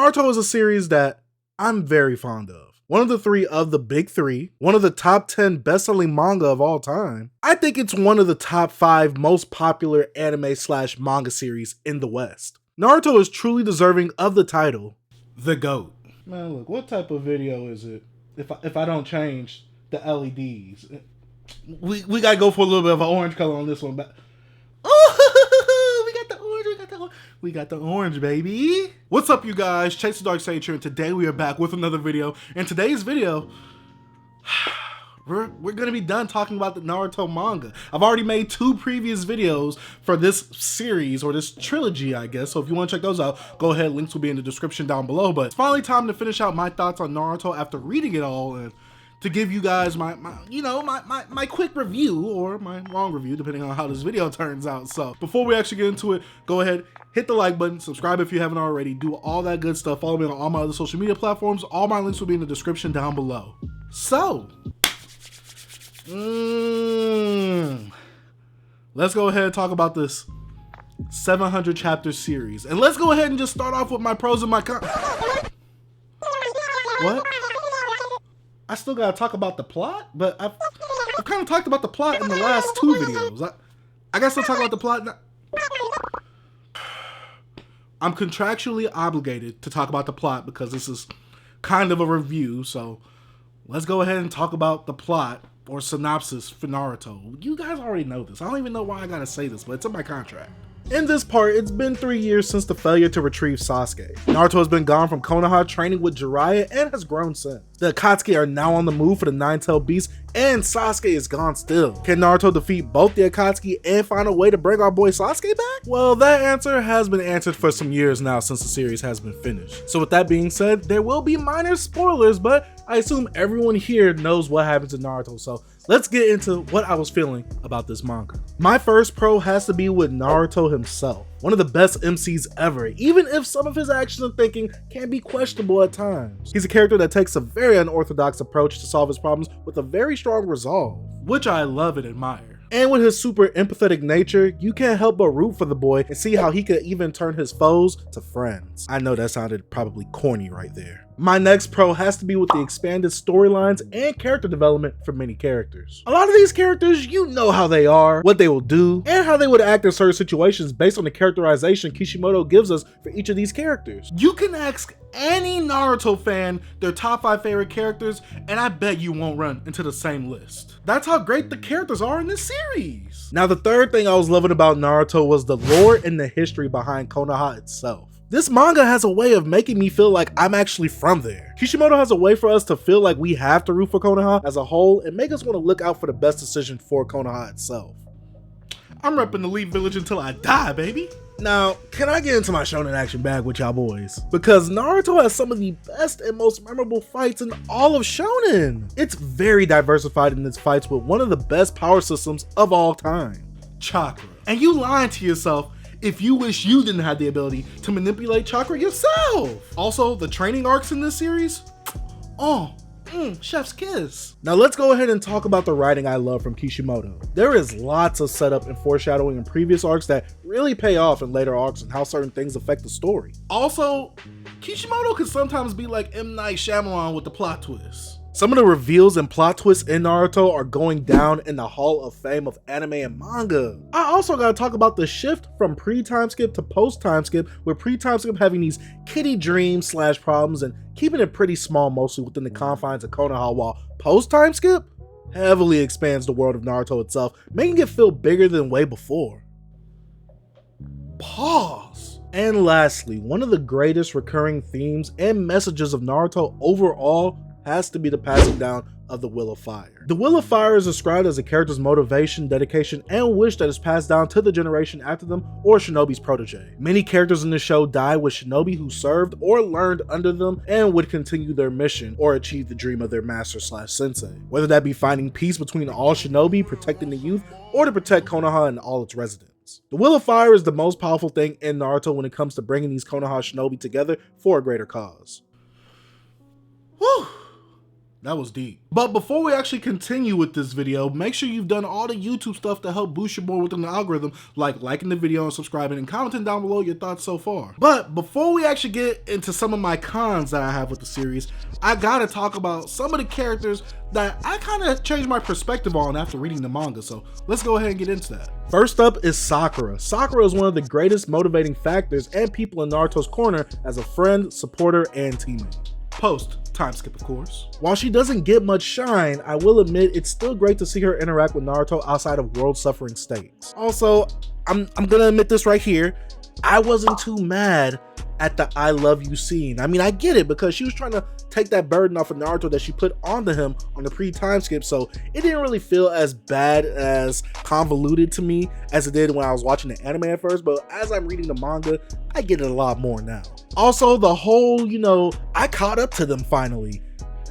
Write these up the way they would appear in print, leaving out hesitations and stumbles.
Naruto is a series that I'm very fond of. One of the three of the big three, one of the top 10 best-selling manga of all time. I think it's one of the top 5 most popular anime/manga series in the West. Naruto is truly deserving of the title, the GOAT. Man, look, what type of video is it if I don't change the LEDs? We gotta go for a little bit of an orange color on this one. But oh, we got the orange, baby. What's up, you guys? Chase the Dark Sage here, and today we are back with another video. In today's video, we're gonna be done talking about the Naruto manga. I've already made 2 previous videos for this series, or this trilogy, I guess. So if you want to check those out, go ahead. Links will be in the description down below. But it's finally time to finish out my thoughts on Naruto after reading it all, and to give you guys my quick review, or my long review, depending on how this video turns out. So before we actually get into it, go ahead, hit the like button, subscribe if you haven't already, do all that good stuff. Follow me on all my other social media platforms. All my links will be in the description down below. So, let's go ahead and talk about this 700 chapter series. And let's go ahead and just start off with my pros and my cons. What? I still gotta talk about the plot, but I've kind of talked about the plot in the last 2 videos. I guess I'll talk about the plot now. I'm contractually obligated to talk about the plot because this is kind of a review, so let's go ahead and talk about the plot or synopsis for Naruto. You guys already know this. I don't even know why I gotta say this, but it's in my contract. In this part, it's been 3 years since the failure to retrieve Sasuke. Naruto has been gone from Konoha, training with Jiraiya, and has grown since. The Akatsuki are now on the move for the Nine-Tailed Beast, and Sasuke is gone still. Can Naruto defeat both the Akatsuki and find a way to bring our boy Sasuke back? Well, that answer has been answered for some years now since the series has been finished. So with that being said, there will be minor spoilers, but I assume everyone here knows what happens in Naruto, so let's get into what I was feeling about this manga. My first pro has to be with Naruto himself. One of the best MCs ever, even if some of his actions and thinking can be questionable at times. He's a character that takes a very unorthodox approach to solve his problems with a very strong resolve, which I love and admire. And with his super empathetic nature, you can't help but root for the boy and see how he could even turn his foes to friends. I know that sounded probably corny right there. My next pro has to be with the expanded storylines and character development for many characters. A lot of these characters, you know how they are, what they will do, and how they would act in certain situations based on the characterization Kishimoto gives us for each of these characters. You can ask any Naruto fan their top 5 favorite characters, and I bet you won't run into the same list. That's how great the characters are in this series. Now, the third thing I was loving about Naruto was the lore and the history behind Konoha itself. This manga has a way of making me feel like I'm actually from there. Kishimoto has a way for us to feel like we have to root for Konoha as a whole and make us want to look out for the best decision for Konoha itself. I'm repping the Leaf Village until I die, baby. Now, can I get into my shonen action bag with y'all boys? Because Naruto has some of the best and most memorable fights in all of shonen. It's very diversified in its fights with one of the best power systems of all time, chakra. And you lying to yourself if you wish you didn't have the ability to manipulate chakra yourself. Also, the training arcs in this series, chef's kiss. Now let's go ahead and talk about the writing I love from Kishimoto. There is lots of setup and foreshadowing in previous arcs that really pay off in later arcs and how certain things affect the story. Also, Kishimoto can sometimes be like M. Night Shyamalan with the plot twists. Some of the reveals and plot twists in Naruto are going down in the Hall of Fame of anime and manga. I also gotta talk about the shift from pre-timeskip to post-timeskip, with pre-timeskip having these kiddie dreams / problems and keeping it pretty small mostly within the confines of Konoha, while post-timeskip heavily expands the world of Naruto itself, making it feel bigger than way before. Pause. And lastly, one of the greatest recurring themes and messages of Naruto overall has to be the passing down of the Will of Fire. The Will of Fire is described as a character's motivation, dedication, and wish that is passed down to the generation after them or Shinobi's protege. Many characters in the show die with Shinobi who served or learned under them and would continue their mission or achieve the dream of their master / sensei. Whether that be finding peace between all Shinobi, protecting the youth, or to protect Konoha and all its residents. The Will of Fire is the most powerful thing in Naruto when it comes to bringing these Konoha Shinobi together for a greater cause. Whew. That was deep. But before we actually continue with this video, make sure you've done all the YouTube stuff to help boost your boy within the algorithm, like liking the video and subscribing and commenting down below your thoughts so far. But before we actually get into some of my cons that I have with the series, I gotta talk about some of the characters that I kind of changed my perspective on after reading the manga, so let's go ahead and get into that. First up is Sakura. Sakura is one of the greatest motivating factors and people in Naruto's corner as a friend, supporter, and teammate. Post Timeskip, of course. While she doesn't get much shine, I will admit it's still great to see her interact with Naruto outside of world-suffering states. Also, I'm gonna admit this right here, I wasn't too mad at the I love you scene. I mean, I get it because she was trying to take that burden off of Naruto that she put onto him on the pre-time skip, so it didn't really feel as bad, as convoluted to me as it did when I was watching the anime at first, but as I'm reading the manga, I get it a lot more now. Also, the whole, I caught up to them finally.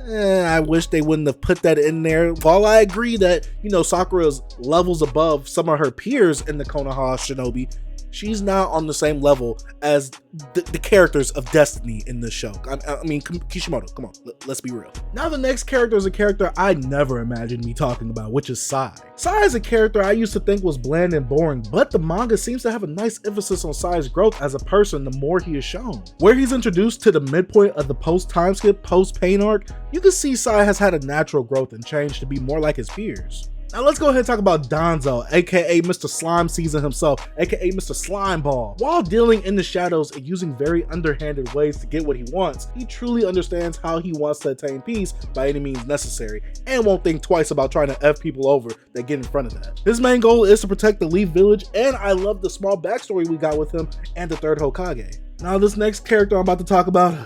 I wish they wouldn't have put that in there. While I agree that, Sakura's levels above some of her peers in the Konoha Shinobi, she's not on the same level as the characters of Destiny in this show. I mean, Kishimoto, come on, let's be real. Now the next character is a character I never imagined me talking about, which is Sai. Sai is a character I used to think was bland and boring, but the manga seems to have a nice emphasis on Sai's growth as a person the more he is shown. Where he's introduced to the midpoint of the post-time skip, post-pain arc, you can see Sai has had a natural growth and change to be more like his peers. Now let's go ahead and talk about Danzo, aka Mr. Slime Season himself, aka Mr. Slimeball. While dealing in the shadows and using very underhanded ways to get what he wants, he truly understands how he wants to attain peace by any means necessary, and won't think twice about trying to F people over that get in front of that. His main goal is to protect the Leaf Village, and I love the small backstory we got with him and the third Hokage. Now this next character I'm about to talk about,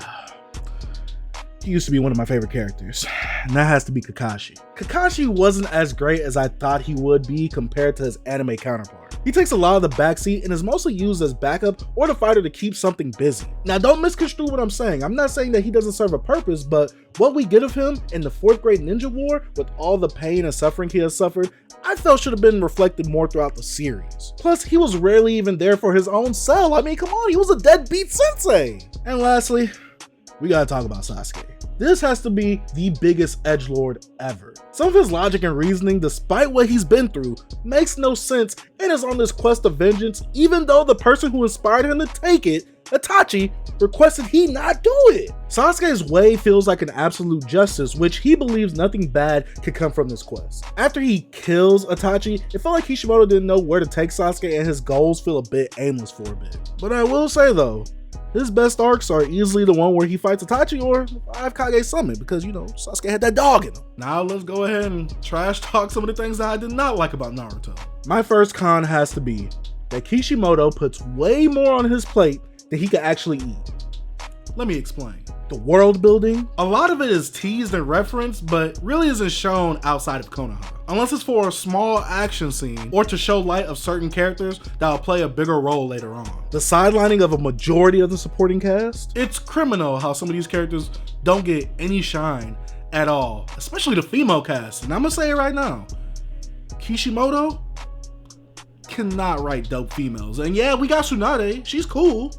he used to be one of my favorite characters, and that has to be Kakashi. Kakashi wasn't as great as I thought he would be compared to his anime counterpart. He takes a lot of the backseat and is mostly used as backup or the fighter to keep something busy. Now don't misconstrue what I'm saying. I'm not saying that he doesn't serve a purpose, but what we get of him in the 4th grade ninja war with all the pain and suffering he has suffered, I felt should have been reflected more throughout the series. Plus, he was rarely even there for his own cell. I mean, come on, he was a deadbeat sensei. And lastly, we gotta talk about Sasuke. This has to be the biggest edgelord ever. Some of his logic and reasoning, despite what he's been through, makes no sense and is on this quest of vengeance, even though the person who inspired him to take it, Itachi, requested he not do it. Sasuke's way feels like an absolute justice, which he believes nothing bad could come from this quest. After he kills Itachi, it felt like Kishimoto didn't know where to take Sasuke and his goals feel a bit aimless for a bit. But I will say though, his best arcs are easily the one where he fights Itachi or 5 Kage Summit because, Sasuke had that dog in him. Now let's go ahead and trash talk some of the things that I did not like about Naruto. My first con has to be that Kishimoto puts way more on his plate than he could actually eat. Let me explain. The world building, a lot of it is teased and referenced, but really isn't shown outside of Konoha. Unless it's for a small action scene or to show light of certain characters that will play a bigger role later on. The sidelining of a majority of the supporting cast, it's criminal how some of these characters don't get any shine at all, especially the female cast. And I'm gonna say it right now, Kishimoto cannot write dope females. And yeah, we got Tsunade, she's cool,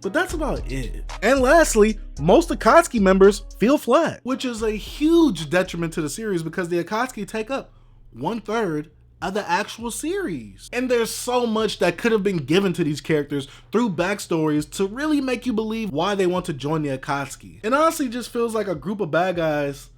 but that's about it. And lastly, most Akatsuki members feel flat, which is a huge detriment to the series because the Akatsuki take up 1/3 of the actual series. And there's so much that could have been given to these characters through backstories to really make you believe why they want to join the Akatsuki. It honestly just feels like a group of bad guys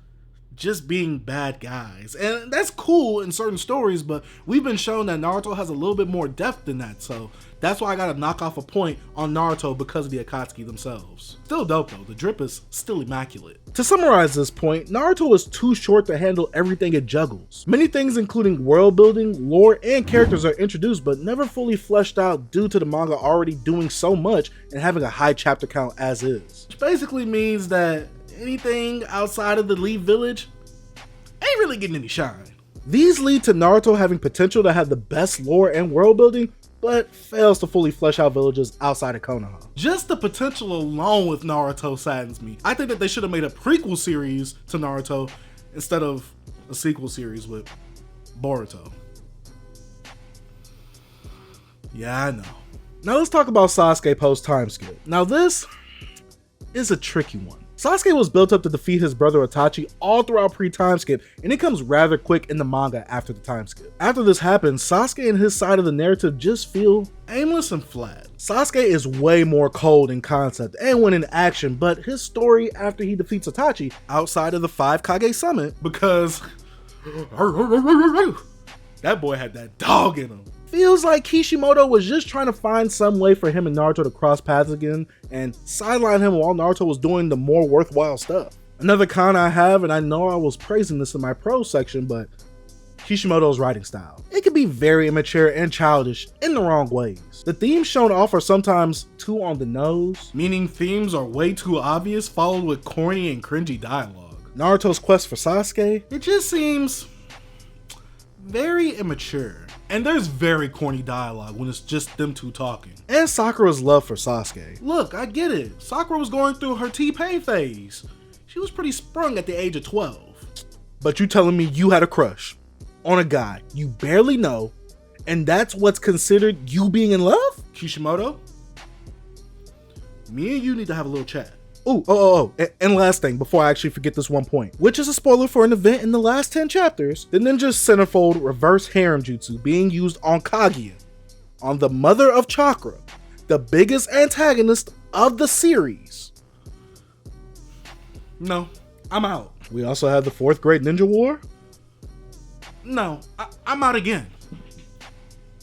just being bad guys. And that's cool in certain stories, but we've been shown that Naruto has a little bit more depth than that, so that's why I gotta knock off a point on Naruto because of the Akatsuki themselves. Still dope though, the drip is still immaculate. To summarize this point, Naruto is too short to handle everything it juggles. Many things including world building, lore, and characters are introduced but never fully fleshed out due to the manga already doing so much and having a high chapter count as is. Which basically means that anything outside of the Leaf Village ain't really getting any shine. These lead to Naruto having potential to have the best lore and world building, but fails to fully flesh out villages outside of Konoha. Just the potential alone with Naruto saddens me. I think that they should have made a prequel series to Naruto instead of a sequel series with Boruto. Yeah, I know. Now let's talk about Sasuke post time skip. Now this is a tricky one. Sasuke was built up to defeat his brother Itachi all throughout pre-timeskip, and it comes rather quick in the manga after the timeskip. After this happens, Sasuke and his side of the narrative just feel aimless and flat. Sasuke is way more cold in concept and when in action, but his story after he defeats Itachi outside of the 5 Kage summit, because that boy had that dog in him, feels like Kishimoto was just trying to find some way for him and Naruto to cross paths again and sideline him while Naruto was doing the more worthwhile stuff. Another con I have, and I know I was praising this in my prose section, but Kishimoto's writing style. It can be very immature and childish in the wrong ways. The themes shown off are sometimes too on the nose, meaning themes are way too obvious, followed with corny and cringy dialogue. Naruto's quest for Sasuke, it just seems very immature. And there's very corny dialogue when it's just them two talking. And Sakura's love for Sasuke. Look, I get it. Sakura was going through her T-Pain phase. She was pretty sprung at the age of 12. But you telling me you had a crush on a guy you barely know, and that's what's considered you being in love? Kishimoto, me and you need to have a little chat. And last thing, before I actually forget this one point, which is a spoiler for an event in the last 10 chapters, the ninja's centerfold reverse harem jutsu being used on Kaguya, on the mother of chakra, the biggest antagonist of the series. No, I'm out. We also have the 4th Great Ninja War. No, I'm out again.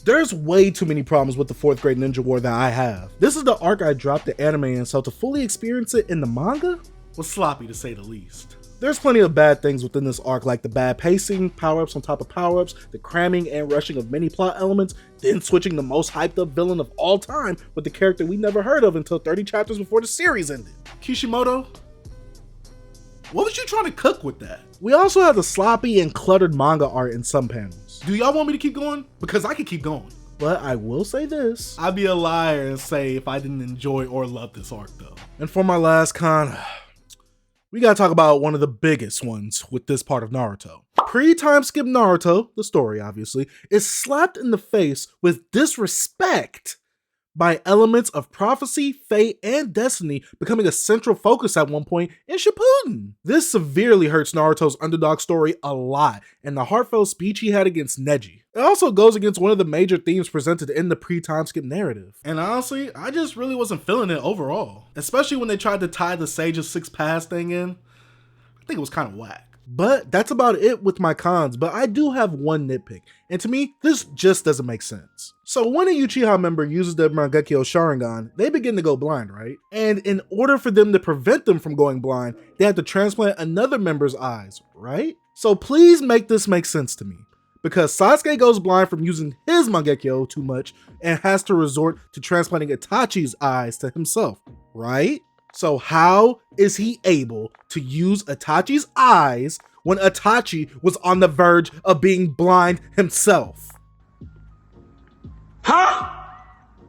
There's way too many problems with the 4th Great Ninja War that I have. This is the arc I dropped the anime in, so to fully experience it in the manga was sloppy to say the least. There's plenty of bad things within this arc, like the bad pacing, power-ups on top of power-ups, the cramming and rushing of many plot elements, then switching the most hyped up villain of all time with the character we never heard of until 30 chapters before the series ended. Kishimoto, what was you trying to cook with that? We also have the sloppy and cluttered manga art in some panels. Do y'all want me to keep going? Because I can keep going. But I will say this. I'd be a liar and say if I didn't enjoy or love this arc though. And for my last con, we gotta talk about one of the biggest ones with this part of Naruto. Pre-timeskip Naruto, the story obviously, is slapped in the face with disrespect by elements of prophecy, fate, and destiny becoming a central focus at one point in Shippuden. This severely hurts Naruto's underdog story a lot, and the heartfelt speech he had against Neji. It also goes against one of the major themes presented in the pre-timeskip narrative. And honestly, I just really wasn't feeling it overall. Especially when they tried to tie the Sage of Six Paths thing in. I think it was kind of whack. But that's about it with my cons, but I do have one nitpick, and to me, this just doesn't make sense. So when a Uchiha member uses their Mangekyo Sharingan, they begin to go blind, right? And in order for them to prevent them from going blind, they have to transplant another member's eyes, right? So please make this make sense to me, because Sasuke goes blind from using his Mangekyo too much and has to resort to transplanting Itachi's eyes to himself, right? So how is he able to use Itachi's eyes when Itachi was on the verge of being blind himself? Huh?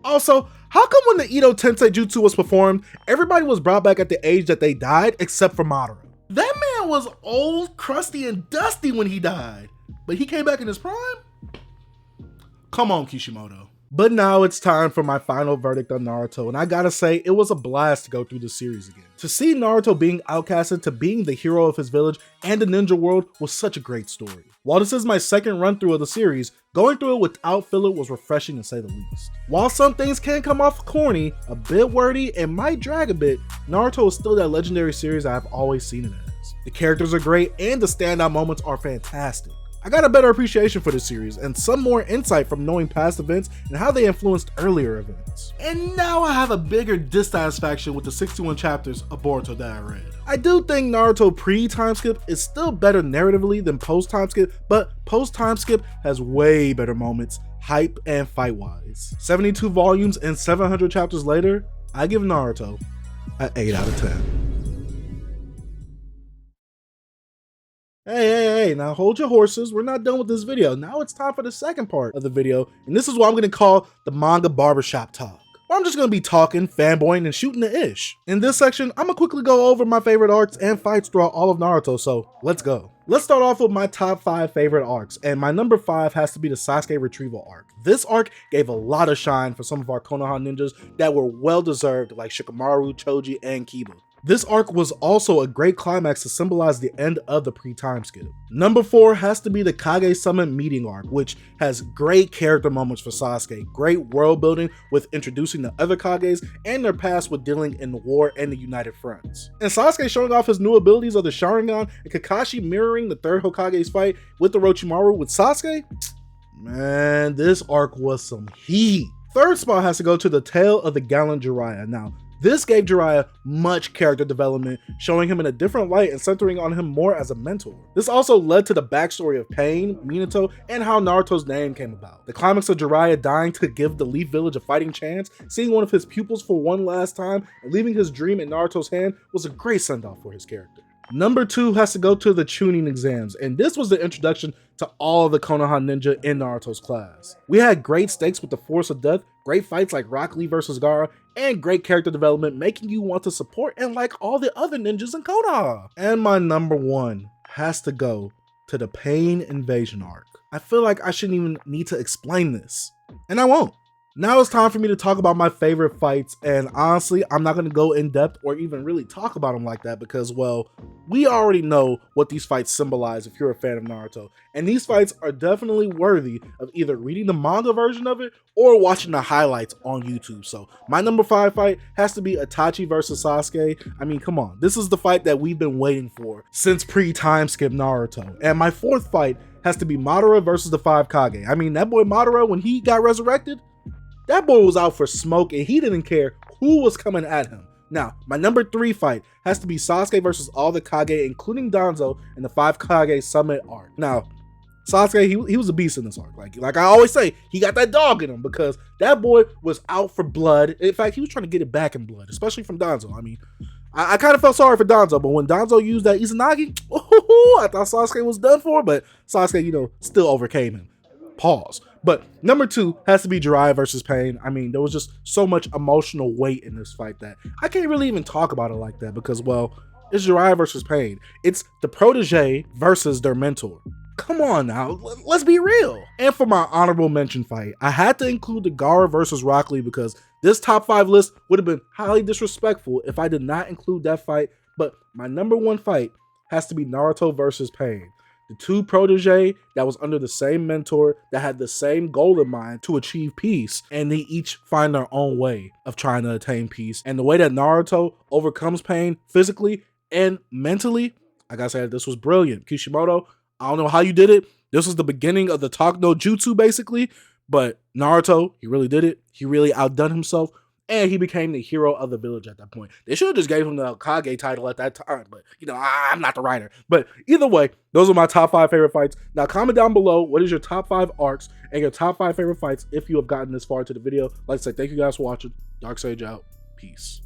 Also, how come when the Ito Tensei Jutsu was performed, everybody was brought back at the age that they died except for Madara? That man was old, crusty, and dusty when he died, but he came back in his prime? Come on, Kishimoto. But now it's time for my final verdict on Naruto, and I gotta say, it was a blast to go through the series again. To see Naruto being outcasted to being the hero of his village and the ninja world was such a great story. While this is my second run through of the series, going through it without filler was refreshing to say the least. While some things can come off corny, a bit wordy, and might drag a bit, Naruto is still that legendary series I've always seen it as. The characters are great and the standout moments are fantastic. I got a better appreciation for this series and some more insight from knowing past events and how they influenced earlier events. And now I have a bigger dissatisfaction with the 61 chapters of Boruto that I read. I do think Naruto pre-timeskip is still better narratively than post-timeskip, but post-timeskip has way better moments, hype and fight-wise. 72 volumes and 700 chapters later, I give Naruto an 8 out of 10. Hey, now hold your horses. We're not done with this video. Now it's time for the second part of the video, and this is what I'm gonna call the manga barbershop talk. Where I'm just gonna be talking, fanboying, and shooting the ish. In this section, I'm gonna quickly go over my favorite arcs and fights throughout all of Naruto, so let's go. Let's start off with my top 5 favorite arcs, and my number 5 has to be the Sasuke retrieval arc. This arc gave a lot of shine for some of our Konoha ninjas that were well deserved, like Shikamaru, Choji, and Kiba. This arc was also a great climax to symbolize the end of the pre-time skip. Number 4 has to be the Kage Summon meeting arc, which has great character moments for Sasuke, great world building with introducing the other Kages and their past with dealing in the war and the United Fronts. And Sasuke showing off his new abilities of the Sharingan and Kakashi mirroring the third Hokage's fight with the Orochimaru with Sasuke. Man, this arc was some heat. Third spot has to go to the Tale of the Gallant Jiraiya. Now, this gave Jiraiya much character development, showing him in a different light and centering on him more as a mentor. This also led to the backstory of Pain, Minato, and how Naruto's name came about. The climax of Jiraiya dying to give the Leaf Village a fighting chance, seeing one of his pupils for one last time, and leaving his dream in Naruto's hand was a great send-off for his character. Number 2 has to go to the Chunin exams, and this was the introduction to all the Konoha ninja in Naruto's class. We had great stakes with the Force of Death, great fights like Rock Lee vs. Gaara, and great character development making you want to support and like all the other ninjas in Konoha. And my number 1 has to go to the Pain Invasion arc. I feel like I shouldn't even need to explain this, and I won't. Now it's time for me to talk about my favorite fights, and honestly, I'm not going to go in depth or even really talk about them like that because, well, we already know what these fights symbolize if you're a fan of Naruto, and these fights are definitely worthy of either reading the manga version of it or watching the highlights on YouTube. So my number 5 fight has to be Itachi versus Sasuke. I mean, come on, this is the fight that we've been waiting for since pre-time skip Naruto. And my 4th fight has to be Madara versus the 5 Kage. I mean, that boy Madara, when he got resurrected, that boy was out for smoke and he didn't care who was coming at him. Now, my number 3 fight has to be Sasuke versus all the Kage, including Danzo in the 5 Kage Summit arc. Now, Sasuke, he was a beast in this arc. Like I always say, he got that dog in him because that boy was out for blood. In fact, he was trying to get it back in blood, especially from Danzo. I mean, I kind of felt sorry for Danzo, but when Danzo used that Izanagi, I thought Sasuke was done for, but Sasuke, still overcame him. Pause. But number 2 has to be Jiraiya versus Pain. I mean, there was just so much emotional weight in this fight that I can't really even talk about it like that because, well, it's Jiraiya versus Pain. It's the protege versus their mentor. Come on now, let's be real. And for my honorable mention fight, I had to include the Gaara versus Rock Lee because this top 5 list would have been highly disrespectful if I did not include that fight. But my number 1 fight has to be Naruto versus Pain. The 2 protege that was under the same mentor that had the same goal in mind to achieve peace, and they each find their own way of trying to attain peace. And the way that Naruto overcomes pain physically and mentally, like I said, this was brilliant. Kishimoto, I don't know how you did it. This was the beginning of the Talk no Jutsu basically, but Naruto, he really did it. He really outdone himself. And he became the hero of the village at that point. They should have just gave him the Kage title at that time, but I'm not the writer. But either way, those are my top 5 favorite fights. Now comment down below, what is your top 5 arcs and your top 5 favorite fights if you have gotten this far into the video. Like I said, thank you guys for watching. Dark Sage out. Peace.